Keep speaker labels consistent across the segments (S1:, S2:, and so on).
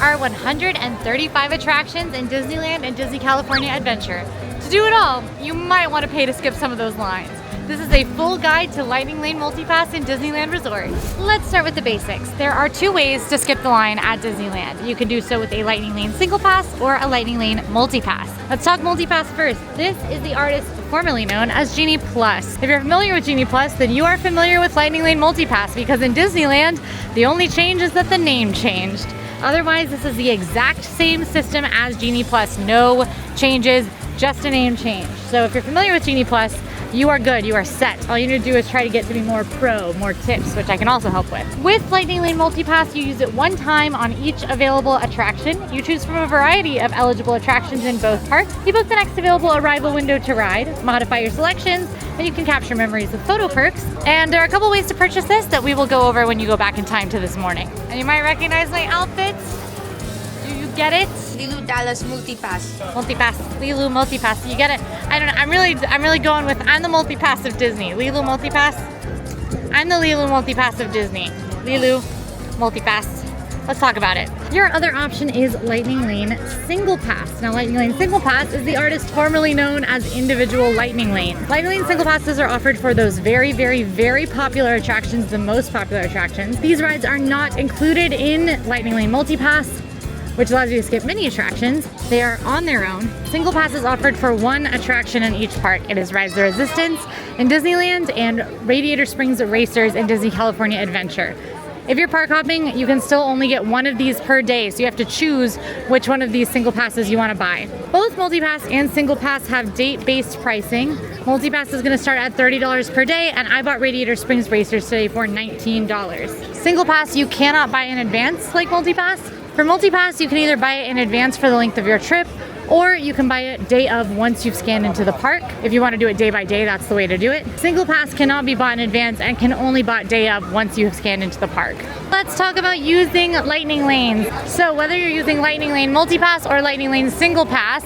S1: are 135 attractions in Disneyland and Disney California Adventure. To do it all, you might want to pay to skip some of those lines. This is a full guide to Lightning Lane Multipass in Disneyland Resort. Let's start with the basics. There are two ways to skip the line at Disneyland. You can do so with a Lightning Lane Single Pass or a Lightning Lane Multipass. Let's talk Multipass first. This is the artist formerly known as Genie Plus. If you're familiar with Genie Plus, then you are familiar with Lightning Lane Multipass because in Disneyland, the only change is that the name changed. Otherwise, this is the exact same system as Genie Plus. No changes, just a name change. So if you're familiar with Genie Plus, you are good, you are set. All you need to do is try to get to be more pro, more tips, which I can also help with. With Lightning Lane Multipass, you use it one time on each available attraction. You choose from a variety of eligible attractions in both parks. You book the next available arrival window to ride, modify your selections, and you can capture memories with photo perks. And there are a couple ways to purchase this that we will go over when you go back in time to this morning. And you might recognize my outfits. Do you get it?
S2: Lilu Dallas Multipass.
S1: Multipass, Lilu Multipass. You get it? I don't know. I'm really going with. I'm the Multipass of Disney. Lilu Multipass. I'm the Lilu Multipass of Disney. Lilu Multipass. Let's talk about it. Your other option is Lightning Lane Single Pass. Now, Lightning Lane Single Pass is the artist formerly known as individual Lightning Lane. Lightning Lane Single Passes are offered for those very, very, very popular attractions, the most popular attractions. These rides are not included in Lightning Lane Multipass, which allows you to skip many attractions. They are on their own. Single Pass is offered for one attraction in each park. It is Rise the Resistance in Disneyland and Radiator Springs Racers in Disney California Adventure. If you're park hopping, you can still only get one of these per day, so you have to choose which one of these single passes you want to buy. Both Multipass and Single Pass have date-based pricing. Multipass is going to start at $30 per day, and I bought Radiator Springs Racers today for $19. Single Pass you cannot buy in advance like Multipass. For Multipass, you can either buy it in advance for the length of your trip, or you can buy it day of once you've scanned into the park. If you want to do it day by day, that's the way to do it. Single Pass cannot be bought in advance and can only be bought day of once you have scanned into the park. Let's talk about using Lightning Lanes. So whether you're using Lightning Lane Multipass or Lightning Lane Single Pass,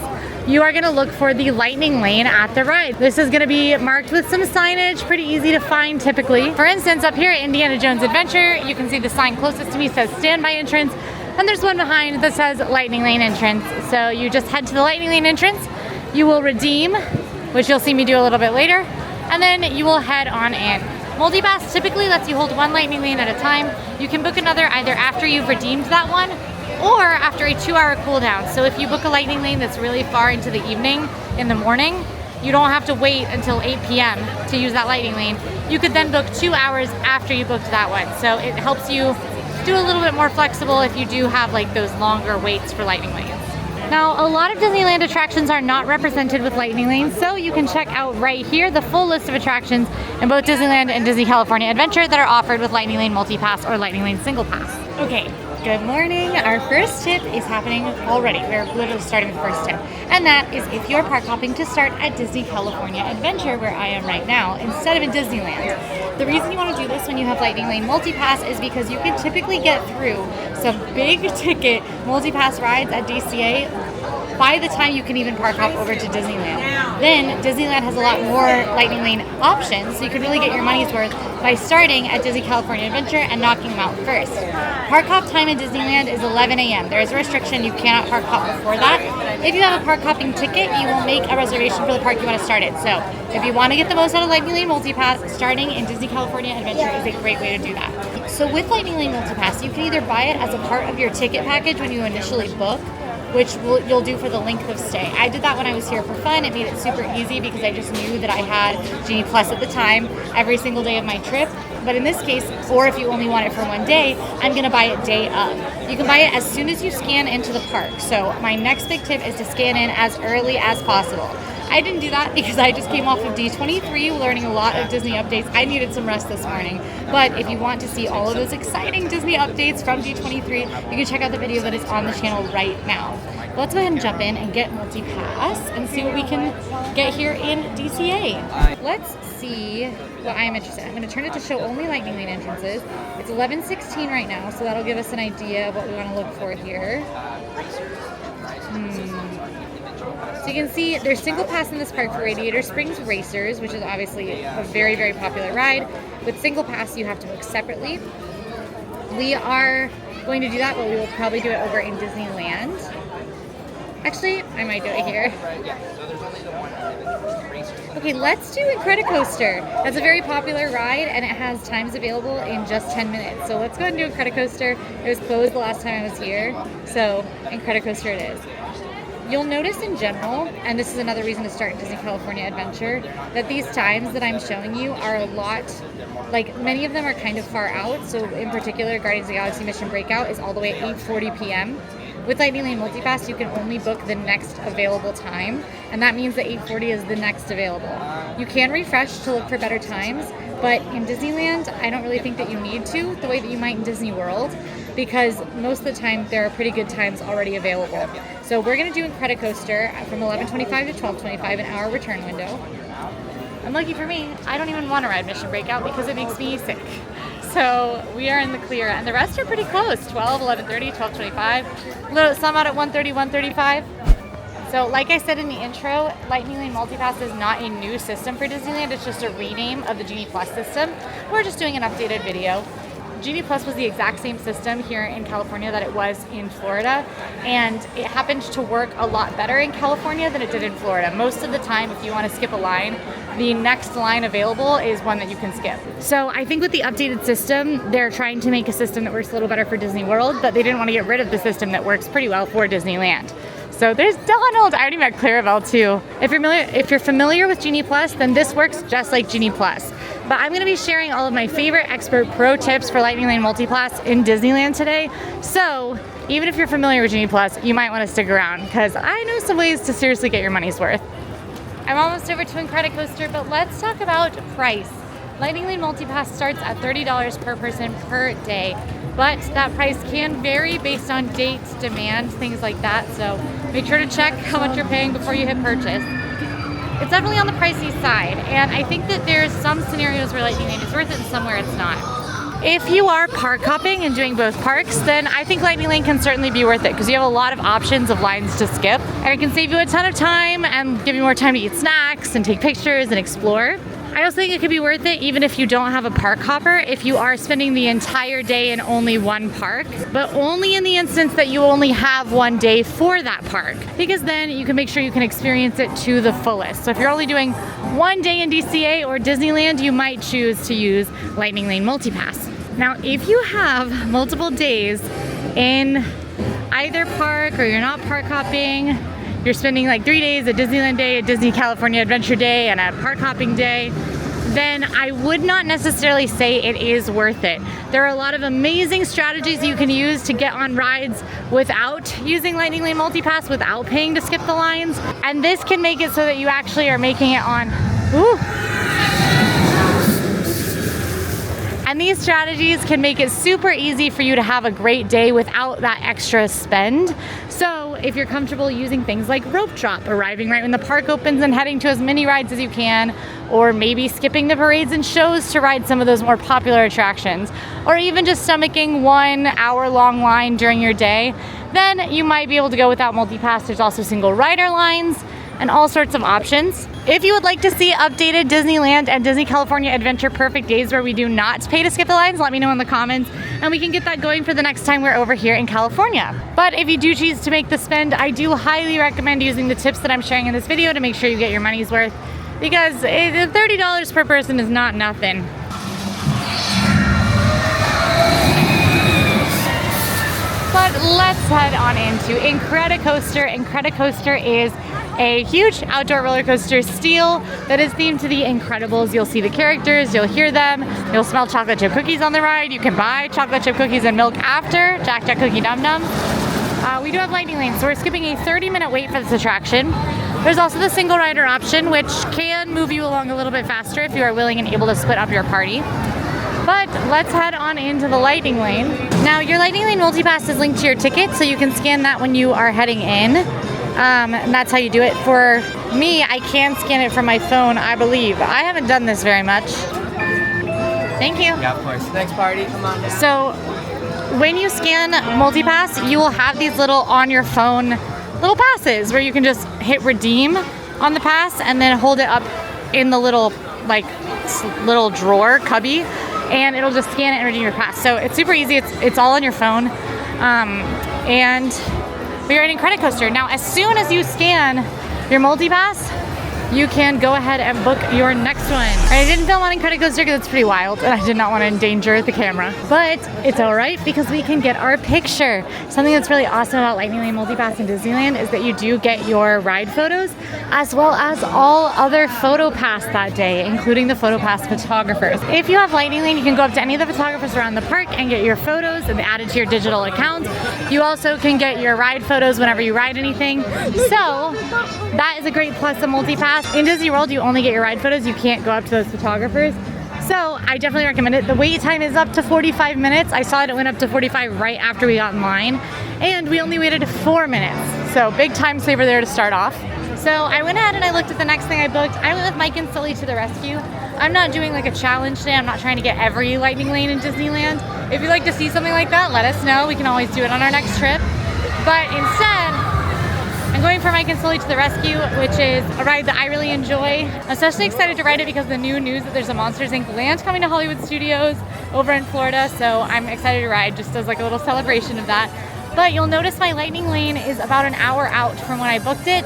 S1: you are going to look for the Lightning Lane at the ride. This is going to be marked with some signage, pretty easy to find typically. For instance, up here at Indiana Jones Adventure, you can see the sign closest to me says standby entrance. And there's one behind that says Lightning Lane entrance. So you just head to the Lightning Lane entrance, you will redeem, which you'll see me do a little bit later, and then you will head on in. Multipass typically lets you hold one Lightning Lane at a time. You can book another either after you've redeemed that one or after a 2-hour cooldown. So if you book a Lightning Lane that's really far into the evening, in the morning, you don't have to wait until 8 p.m. to use that Lightning Lane. You could then book 2 hours after you booked that one. So it helps you do a little bit more flexible if you do have like those longer waits for Lightning Lanes. Now, a lot of Disneyland attractions are not represented with Lightning Lanes, so you can check out right here the full list of attractions in both Disneyland and Disney California Adventure that are offered with Lightning Lane Multipass or Lightning Lane Single Pass. Okay, good morning. Our first tip is happening already. We're literally starting with the first tip. And that is if you're park hopping to start at Disney California Adventure, where I am right now, instead of in Disneyland. The reason you want to do this when you have Lightning Lane Multipass is because you can typically get through some big ticket Multipass rides at DCA by the time you can even park hop over to Disneyland. Then Disneyland has a lot more Lightning Lane options, so you can really get your money's worth by starting at Disney California Adventure and knocking them out first. Park hop time in Disneyland is 11 a.m. There is a restriction, you cannot park hop before that. If you have a park hopping ticket, you will make a reservation for the park you want to start at. So if you want to get the most out of Lightning Lane Multipass, starting in Disney California Adventure is a great way to do that. So with Lightning Lane Multipass, you can either buy it as a part of your ticket package when you initially book, which you'll do for the length of stay. I did that when I was here for fun. It made it super easy because I just knew that I had Genie Plus at the time every single day of my trip. But in this case, or if you only want it for one day, I'm gonna buy it day of. You can buy it as soon as you scan into the park. So my next big tip is to scan in as early as possible. I didn't do that because I just came off of D23 learning a lot of Disney updates. I needed some rest this morning. But if you want to see all of those exciting Disney updates from D23, you can check out the video that is on the channel right now. But let's go ahead and jump in and get Multipass and see what we can get here in DCA. Let's see what I am interested in. I'm going to turn it to show only Lightning Lane entrances. It's 11:16 right now, so that'll give us an idea of what we want to look for here. So you can see there's single pass in this park for Radiator Springs Racers, which is obviously a very, very popular ride. With single pass, you have to book separately. We are going to do that, but we will probably do it over in Disneyland. Actually, I might do it here. Okay, let's do Incredicoaster. That's a very popular ride, and it has times available in just 10 minutes. So let's go ahead and do Incredicoaster. It was closed the last time I was here, so Incredicoaster it is. You'll notice in general, and this is another reason to start Disney California Adventure, that these times that I'm showing you are a lot, like many of them are kind of far out. So in particular, Guardians of the Galaxy Mission Breakout is all the way at 8:40 p.m. With Lightning Lane Multipass, you can only book the next available time, and that means that 8:40 is the next available. You can refresh to look for better times, but in Disneyland, I don't really think that you need to, the way that you might in Disney World, because most of the time there are pretty good times already available. So we're going to do Incredicoaster from 11:25 to 12:25, an hour return window. And lucky for me, I don't even want to ride Mission Breakout because it makes me sick. So we are in the clear, and the rest are pretty close, 12, 11:30, 12:25. Some out at 1:30, 1:35. So like I said in the intro, Lightning Lane Multipass is not a new system for Disneyland. It's just a rename of the Genie Plus system. We're just doing an updated video. Genie Plus was the exact same system here in California that it was in Florida, and it happened to work a lot better in California than it did in Florida. Most of the time, if you want to skip a line, the next line available is one that you can skip. So I think with the updated system, they're trying to make a system that works a little better for Disney World, but they didn't want to get rid of the system that works pretty well for Disneyland. So there's Donald. I already met Clarabelle too. If you're familiar with Genie Plus, then this works just like Genie Plus. But I'm going to be sharing all of my favorite expert pro tips for Lightning Lane Multipass in Disneyland today. So even if you're familiar with Genie Plus, you might want to stick around because I know some ways to seriously get your money's worth. I'm almost over to Incredicoaster, but let's talk about price. Lightning Lane Multipass starts at $30 per person per day, but that price can vary based on dates, demand, things like that. So make sure to check how much you're paying before you hit purchase. It's definitely on the pricey side, and I think that there's some scenarios where Lightning Lane is worth it and some where it's not. If you are park hopping and doing both parks, then I think Lightning Lane can certainly be worth it because you have a lot of options of lines to skip, and it can save you a ton of time and give you more time to eat snacks and take pictures and explore. I also think it could be worth it even if you don't have a park hopper, if you are spending the entire day in only one park, but only in the instance that you only have one day for that park, because then you can make sure you can experience it to the fullest. So if you're only doing one day in DCA or Disneyland, you might choose to use Lightning Lane Multipass. Now, if you have multiple days in either park or you're not park hopping, you're spending like 3 days, a Disneyland day, a Disney California Adventure day, and a park hopping day, then I would not necessarily say it is worth it. There are a lot of amazing strategies you can use to get on rides without using Lightning Lane Multipass, without paying to skip the lines. And this can make it so that you actually are making it on, And these strategies can make it super easy for you to have a great day without that extra spend. So if you're comfortable using things like rope drop, arriving right when the park opens and heading to as many rides as you can, or maybe skipping the parades and shows to ride some of those more popular attractions, or even just stomaching 1 hour-long line during your day, then you might be able to go without multipass. There's also single rider lines and all sorts of options. If you would like to see updated Disneyland and Disney California Adventure perfect days where we do not pay to skip the lines, let me know in the comments and we can get that going for the next time we're over here in California. But if you do choose to make the spend, I do highly recommend using the tips that I'm sharing in this video to make sure you get your money's worth, because $30 per person is not nothing. But let's head on into Incredicoaster. Incredicoaster is a huge outdoor roller coaster steel that is themed to the Incredibles. You'll see the characters, you'll hear them, you'll smell chocolate chip cookies on the ride. You can buy chocolate chip cookies and milk after, Jack Jack Cookie Dum Dum. We do have Lightning Lane, so we're skipping a 30-minute wait for this attraction. There's also the single rider option, which can move you along a little bit faster if you are willing and able to split up your party. But let's head on into the Lightning Lane. Now, your Lightning Lane Multipass is linked to your ticket, so you can scan that when you are heading in. And that's how you do it. For me, I can scan it from my phone, I believe. I haven't done this very much. Thank you.
S3: Yeah, of course. Next party, come on down.
S1: So when you scan Multipass, you will have these little on your phone little passes where you can just hit redeem on the pass and then hold it up in the little drawer cubby, and it'll just scan it and redeem your pass. So it's super easy. It's all on your phone. And we're riding Credit Coaster. Now, as soon as you scan your multi-pass, you can go ahead and book your next one. I didn't film on Credit Coaster because it's pretty wild and I did not want to endanger the camera. But it's all right because we can get our picture. Something that's really awesome about Lightning Lane Multipass in Disneyland is that you do get your ride photos as well as all other photo pass that day, including the photo pass photographers. If you have Lightning Lane, you can go up to any of the photographers around the park and get your photos and add it to your digital account. You also can get your ride photos whenever you ride anything. So that is a great plus of Multipass. In Disney World, you only get your ride photos. You can't go up to those photographers. So I definitely recommend it. The wait time is up to 45 minutes. I saw it went up to 45 right after we got in line. And we only waited 4 minutes. So big time saver there to start off. So I went ahead and I looked at the next thing I booked. I went with Mike and Sully to the rescue. I'm not doing like a challenge today. I'm not trying to get every Lightning Lane in Disneyland. If you'd like to see something like that, let us know. We can always do it on our next trip. But instead, I'm going for Mike and Sully to the Rescue, which is a ride that I really enjoy. I'm especially excited to ride it because of the new news that there's a Monsters Inc. land coming to Hollywood Studios over in Florida. So I'm excited to ride just as like a little celebration of that. But you'll notice my Lightning Lane is about an hour out from when I booked it,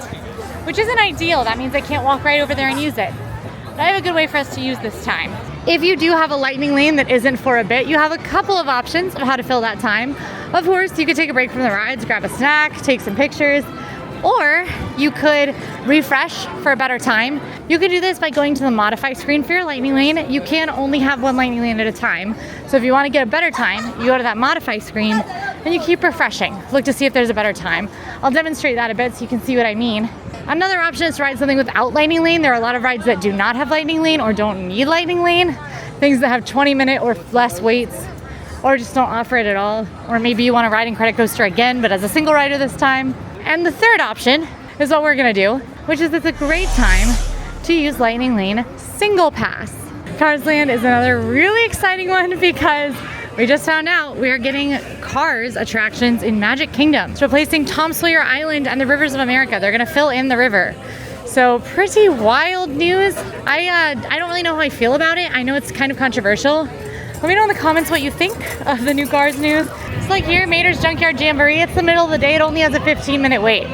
S1: which isn't ideal. That means I can't walk right over there and use it. But I have a good way for us to use this time. If you do have a Lightning Lane that isn't for a bit, you have a couple of options of how to fill that time. Of course, you could take a break from the rides, grab a snack, take some pictures, or you could refresh for a better time. You could do this by going to the modify screen for your Lightning Lane. You can only have one Lightning Lane at a time. So if you want to get a better time, you go to that modify screen and you keep refreshing. Look to see if there's a better time. I'll demonstrate that a bit so you can see what I mean. Another option is to ride something without Lightning Lane. There are a lot of rides that do not have Lightning Lane or don't need Lightning Lane. Things that have 20-minute or less waits or just don't offer it at all. Or maybe you want to ride in Credit Coaster again, but as a single rider this time. And the third option is what we're gonna do, which is it's a great time to use Lightning Lane Single Pass. Cars Land is another really exciting one because we just found out we are getting Cars attractions in Magic Kingdom. It's replacing Tom Sawyer Island and the Rivers of America. They're gonna fill in the river. So pretty wild news. I don't really know how I feel about it. I know it's kind of controversial. Let me know in the comments what you think of the new Cars news. It's like here, Mater's Junkyard Jamboree. It's the middle of the day. It only has a 15-minute wait.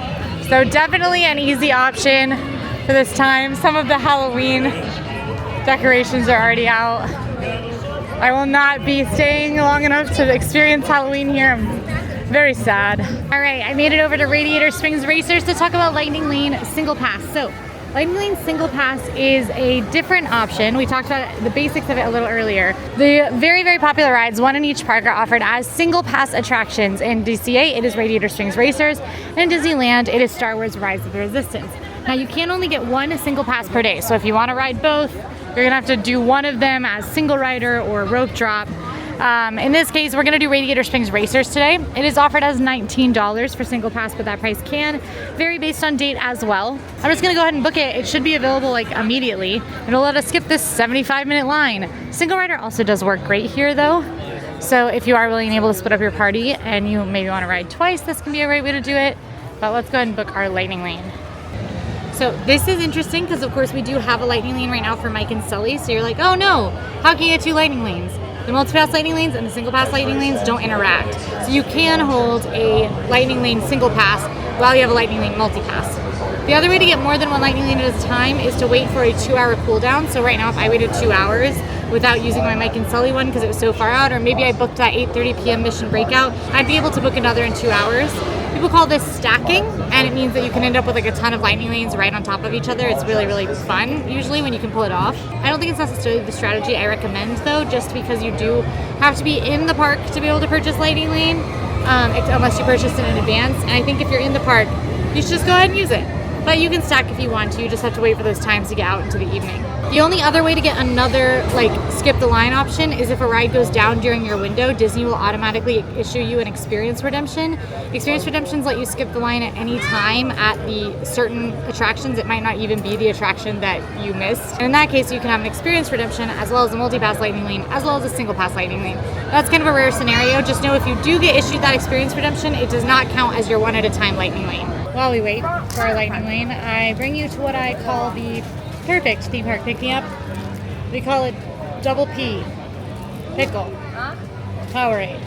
S1: So definitely an easy option for this time. Some of the Halloween decorations are already out. I will not be staying long enough to experience Halloween here. I'm very sad. All right, I made it over to Radiator Springs Racers to talk about Lightning Lane Single Pass. So Lightning Lane Single Pass is a different option. We talked about the basics of it a little earlier. The very, very popular rides, one in each park, are offered as single pass attractions. In DCA, it is Radiator Springs Racers, and in Disneyland, it is Star Wars Rise of the Resistance. Now, you can only get one single pass per day, so if you want to ride both, you're gonna have to do one of them as single rider or rope drop. In this case, we're gonna do Radiator Springs Racers today. It is offered as $19 for single pass, but that price can vary based on date as well. I'm just gonna go ahead and book it. It should be available like immediately. It'll let us skip this 75-minute line. Single rider also does work great here though. So if you are willing and able to split up your party and you maybe wanna ride twice, this can be a great way to do it. But let's go ahead and book our Lightning Lane. So this is interesting because of course we do have a Lightning Lane right now for Mike and Sully. So you're like, oh no, how can you get two Lightning Lanes? The multi-pass Lightning Lanes and the single pass Lightning Lanes don't interact. So you can hold a Lightning Lane single pass while you have a Lightning Lane multi-pass. The other way to get more than one Lightning Lane at a time is to wait for a 2-hour cooldown. So right now if I waited 2 hours without using my Mike and Sully one because it was so far out, or maybe I booked that 8:30 p.m. mission breakout, I'd be able to book another in 2 hours. People call this stacking, and it means that you can end up with like a ton of Lightning Lanes right on top of each other. It's really, really fun, usually, when you can pull it off. I don't think it's necessarily the strategy I recommend, though, just because you do have to be in the park to be able to purchase Lightning Lane, unless you purchased it in advance. And I think if you're in the park, you should just go ahead and use it. But you can stack if you want to. You just have to wait for those times to get out into the evening. The only other way to get another skip the line option is if a ride goes down during your window, Disney will automatically issue you an experience redemption. Experience redemptions let you skip the line at any time at the certain attractions. It might not even be the attraction that you missed. And in that case, you can have an experience redemption as well as a multi-pass Lightning Lane, as well as a single pass Lightning Lane. That's kind of a rare scenario. Just know if you do get issued that experience redemption, it does not count as your one at a time Lightning Lane. While we wait for our Lightning Lane, I bring you to what I call the perfect theme park pick-me-up. We call it Double P. Pickle. Powerade.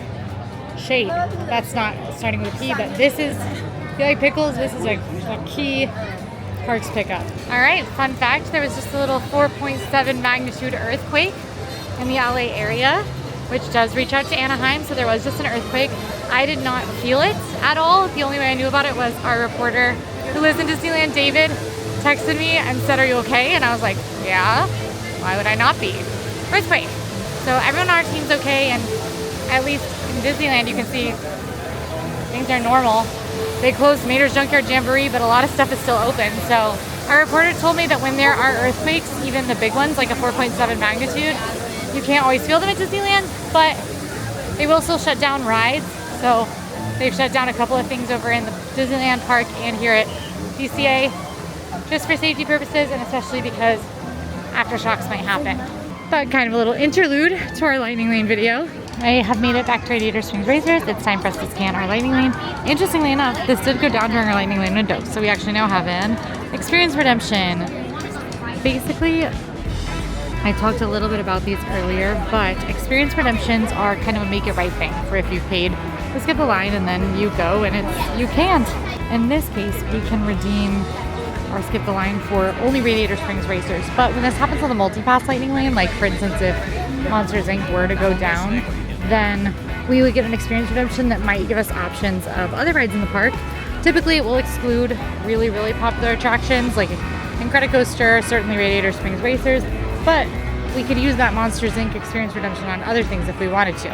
S1: shade. That's not starting with a P, but this is, if you like pickles, this is a key parts pickup. All right, fun fact, there was just a little 4.7 magnitude earthquake in the LA area, which does reach out to Anaheim, so there was just an earthquake. I did not feel it at all. The only way I knew about it was our reporter who lives in Disneyland, David, texted me and said, "Are you okay?" And I was like, "Yeah, why would I not be?" Earthquake. So everyone on our team's okay, and at least in Disneyland you can see things are normal. They closed Mater's Junkyard Jamboree, but a lot of stuff is still open. So our reporter told me that when there are earthquakes, even the big ones, like a 4.7 magnitude, you can't always feel them at Disneyland, but they will still shut down rides. So they've shut down a couple of things over in the Disneyland park and here at DCA, just for safety purposes, and especially because aftershocks might happen. But kind of a little interlude to our Lightning Lane video. I have made it back to Radiator Springs Racers. It's time for us to scan our Lightning Lane. Interestingly enough, this did go down during our Lightning Lane window, so we actually now have an experience redemption. Basically, I talked a little bit about these earlier, but experience redemptions are kind of a make it right thing for if you've paid to skip a line and then you go and you can't. In this case, we can redeem or skip the line for only Radiator Springs Racers. But when this happens on the multi-pass Lightning Lane, like for instance, if Monsters Inc. were to go down, then we would get an experience redemption that might give us options of other rides in the park. Typically, it will exclude really, really popular attractions like Incredicoaster, certainly Radiator Springs Racers, but we could use that Monsters Inc. experience redemption on other things if we wanted to.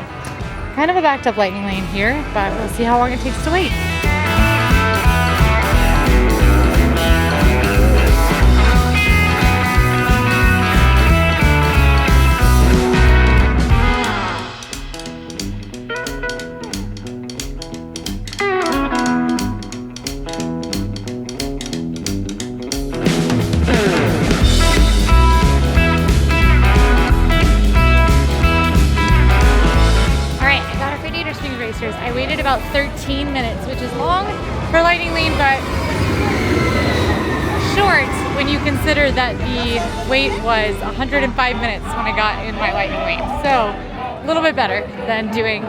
S1: Kind of a backed up Lightning Lane here, but we'll see how long it takes to wait. I waited about 13 minutes, which is long for Lightning Lane, but short when you consider that the wait was 105 minutes when I got in my Lightning Lane. So a little bit better than doing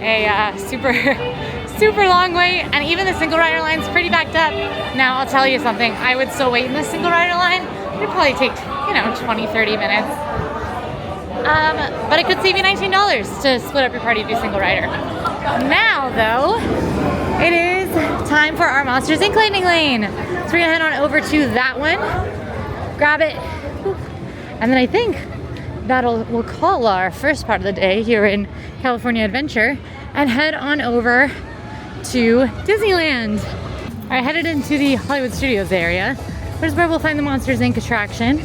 S1: a super long wait. And even the single rider line's pretty backed up. Now I'll tell you something, I would still wait in the single rider line. It'd probably take, 20, 30 minutes. But it could save you $19 to split up your party to do single rider. Now, though, it is time for our Monsters Inc. Lightning Lane. So we're gonna head on over to that one, grab it, and then I think we'll call our first part of the day here in California Adventure and head on over to Disneyland. I headed into the Hollywood Studios area, which is where we'll find the Monsters Inc. attraction.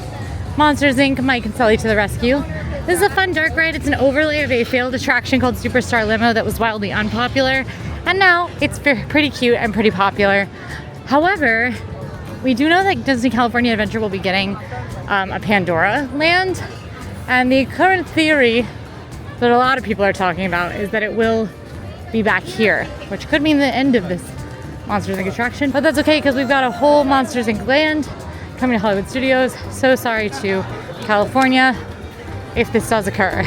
S1: Monsters Inc. Mike and Sully to the rescue. This is a fun dark ride. It's an overlay of a failed attraction called Superstar Limo that was wildly unpopular, and now it's pretty cute and pretty popular. However, we do know that Disney California Adventure will be getting a Pandora land, and the current theory that a lot of people are talking about is that it will be back here, which could mean the end of this Monsters Inc. attraction, but that's okay because we've got a whole Monsters Inc. land coming to Hollywood Studios. So sorry to California if this does occur.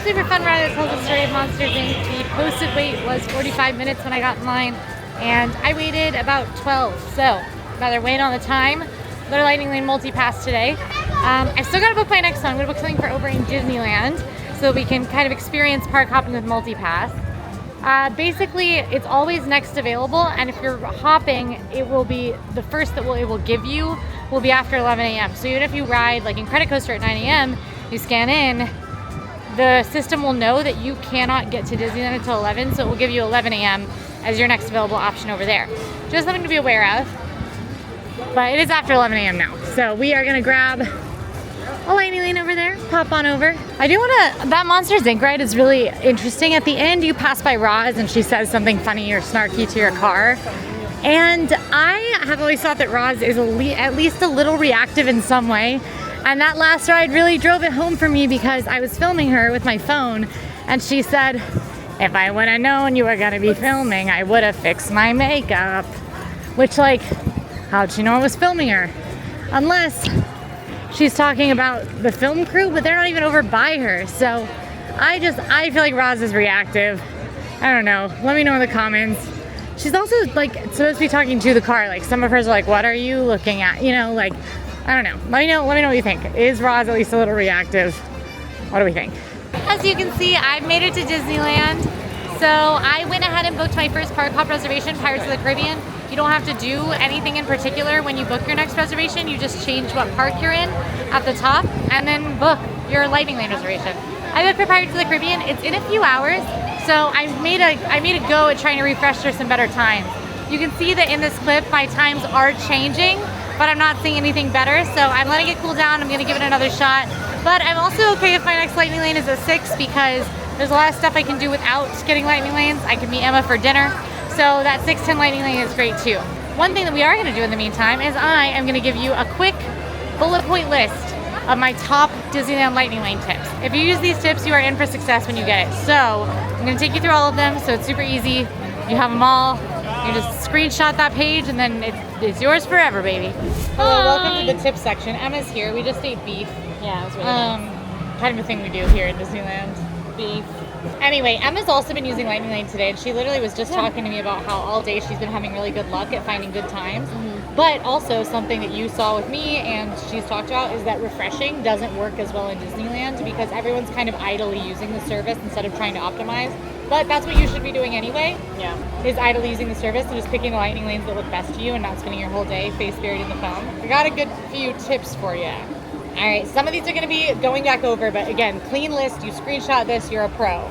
S1: Super fun ride that tells the story of Monsters Inc. The posted wait was 45 minutes when I got in line, and I waited about 12. So rather wait on the time. Their Lightning Lane multi-pass today. I've still got to book my next one. I'm going to book something for over in Disneyland. so we can kind of experience park hopping with MultiPass. Basically, it's always next available, and if you're hopping, it will be the first that it will give you will be after 11 a.m. So even if you ride like in Credit Coaster at 9 a.m., you scan in, the system will know that you cannot get to Disneyland until 11, so it will give you 11 a.m. as your next available option over there. Just something to be aware of. But it is after 11 a.m. now, so we are gonna grab a lightning lane over there, pop on over. I do wanna, that Monsters Inc. ride is really interesting. At the end, you pass by Roz and she says something funny or snarky to your car. And I have always thought that Roz is at least a little reactive in some way. And that last ride really drove it home for me because I was filming her with my phone and she said, if I would have known you were gonna be filming, I would have fixed my makeup. Which, like, how'd she know I was filming her? Unless she's talking about the film crew, but they're not even over by her. So I feel like Roz is reactive. I don't know. Let me know in the comments. She's also like supposed to be talking to the car. Like some of hers are like, what are you looking at? You know, like, I don't know. Let me know what you think. Is Roz at least a little reactive? What do we think? As you can see, I've made it to Disneyland. So I went ahead and booked my first park hop reservation, Pirates of the Caribbean. You don't have to do anything in particular when you book your next reservation. You just change what park you're in at the top and then book your Lightning Lane reservation. I booked for Pirates of the Caribbean. It's in a few hours, so I made a go at trying to refresh for some better times. You can see that in this clip, my times are changing, but I'm not seeing anything better, so I'm letting it cool down. I'm gonna give it another shot, but I'm also okay if my next Lightning Lane is a 6 because there's a lot of stuff I can do without getting Lightning Lanes. I can meet Emma for dinner. So that 610 Lightning Lane is great too. One thing that we are gonna do in the meantime is I am gonna give you a quick bullet point list of my top Disneyland Lightning Lane tips. If you use these tips, you are in for success when you get it. So I'm gonna take you through all of them, so it's super easy. You have them all. You just screenshot that page and then it's yours forever, baby. Hello, welcome to the tip section. Emma's here. We just ate beef.
S2: Yeah, it was really nice.
S1: Kind of a thing we do here at Disneyland.
S2: Beef.
S1: Anyway, Emma's also been using Lightning Lane today, and she literally was just talking to me about how all day she's been having really good luck at finding good times. But also something that you saw with me and she's talked about is that refreshing doesn't work as well in Disneyland because everyone's kind of idly using the service instead of trying to optimize. But that's what you should be doing anyway.
S2: Yeah.
S1: Is idly using the service and just picking the Lightning Lanes that look best to you and not spending your whole day face buried in the foam. I got a good few tips for you. All right, some of these are gonna be going back over, but again, clean list, you screenshot this, you're a pro.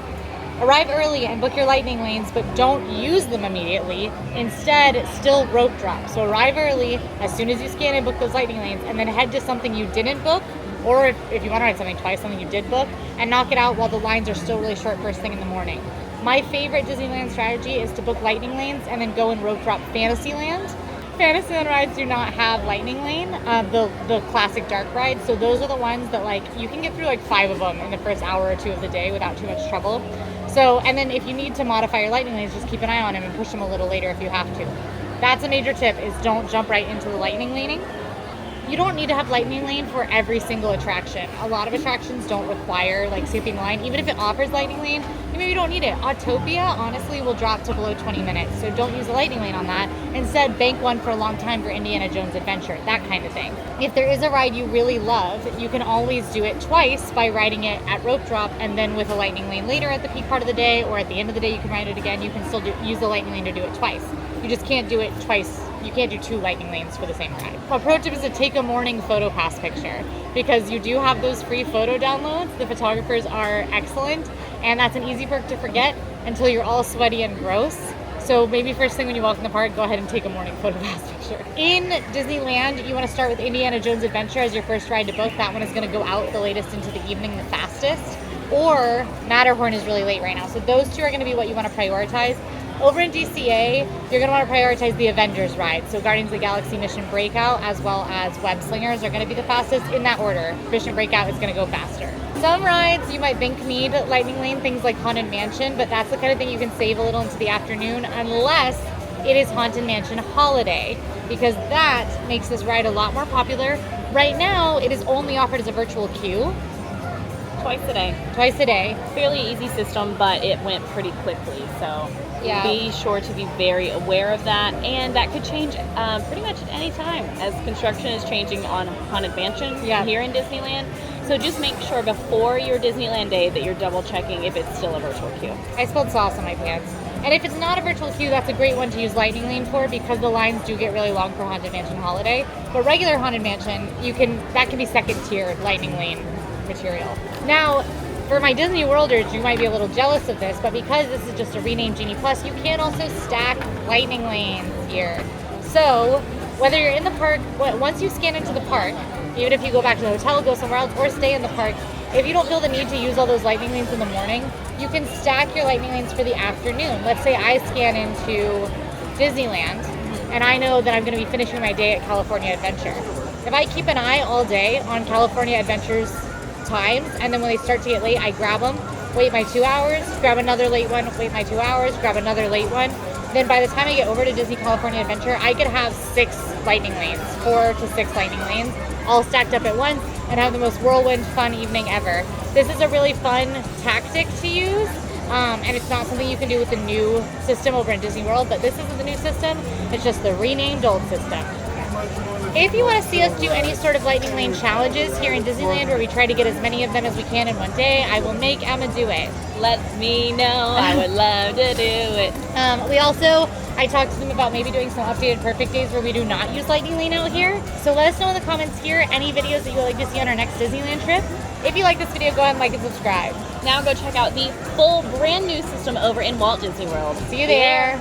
S1: Arrive early and book your Lightning Lanes, but don't use them immediately. Instead, still rope drop. So arrive early as soon as you scan and book those Lightning Lanes, and then head to something you didn't book, or if you want to ride something twice, something you did book, and knock it out while the lines are still really short first thing in the morning. My favorite Disneyland strategy is to book Lightning Lanes and then go and rope drop Fantasyland. Fantasyland rides do not have Lightning Lane, the classic dark rides, so those are the ones that like you can get through like 5 of them in the first hour or 2 of the day without too much trouble. So, and then if you need to modify your Lightning Lanes, just keep an eye on them and push them a little later if you have to. That's a major tip, is don't jump right into the Lightning Laning. You don't need to have Lightning Lane for every single attraction. A lot of attractions don't require like skipping line. Even if it offers Lightning Lane, you maybe don't need it. Autopia honestly will drop to below 20 minutes, so don't use a Lightning Lane on that. Instead, bank one for a long time for Indiana Jones Adventure, that kind of thing. If there is a ride you really love, you can always do it twice by riding it at rope drop and then with a Lightning Lane later at the peak part of the day, or at the end of the day you can ride it again. You can still use the Lightning Lane to do it twice. You just can't do it twice. You can't do 2 Lightning Lanes for the same ride. A pro tip is to take a morning photo pass picture because you do have those free photo downloads. The photographers are excellent, and that's an easy perk to forget until you're all sweaty and gross. So maybe first thing when you walk in the park, go ahead and take a morning photo pass picture. In Disneyland, you want to start with Indiana Jones Adventure as your first ride to book. That one is going to go out the latest into the evening the fastest. Or Matterhorn is really late right now. So those 2 are going to be what you want to prioritize. Over in DCA, you're going to want to prioritize the Avengers ride. So Guardians of the Galaxy Mission Breakout as well as Web Slingers are going to be the fastest in that order. Mission Breakout is going to go faster. Some rides you might think need Lightning Lane, things like Haunted Mansion, but that's the kind of thing you can save a little into the afternoon unless it is Haunted Mansion Holiday, because that makes this ride a lot more popular. Right now, it is only offered as a virtual queue.
S2: Twice a day.
S1: Twice a day.
S2: Fairly easy system, but it went pretty quickly, so
S1: yeah.
S2: Be sure to be very aware of that, and that could change pretty much at any time as construction is changing on Haunted Mansion here in Disneyland. So just make sure before your Disneyland day that you're double checking if it's still a virtual queue.
S1: I spilled sauce on my pants. And if it's not a virtual queue, that's a great one to use Lightning Lane for because the lines do get really long for Haunted Mansion Holiday. But regular Haunted Mansion, that can be second tier Lightning Lane material. Now, for my Disney Worlders, you might be a little jealous of this, but because this is just a renamed Genie Plus, you can also stack Lightning Lanes here. So, whether you're in the park, once you scan into the park, even if you go back to the hotel, go somewhere else, or stay in the park, if you don't feel the need to use all those Lightning Lanes in the morning, you can stack your Lightning Lanes for the afternoon. Let's say I scan into Disneyland, and I know that I'm going to be finishing my day at California Adventure. If I keep an eye all day on California Adventure's times, and then when they start to get late, I grab them, wait my 2 hours, grab another late one, wait my 2 hours, grab another late one. Then by the time I get over to Disney California Adventure, I could have 6 Lightning Lanes, 4 to 6 Lightning Lanes, all stacked up at once, and have the most whirlwind fun evening ever. This is a really fun tactic to use, and it's not something you can do with the new system over in Disney World, but this isn't the new system, it's just the renamed old system. If you want to see us do any sort of Lightning Lane challenges here in Disneyland where we try to get as many of them as we can in one day, I will make Emma do it.
S2: Let me know. I would love to do it.
S1: I talked to them about maybe doing some updated perfect days where we do not use Lightning Lane out here. So let us know in the comments here any videos that you would like to see on our next Disneyland trip. If you like this video, go ahead and like and subscribe.
S2: Now go check out the full brand new system over in Walt Disney World.
S1: See you there.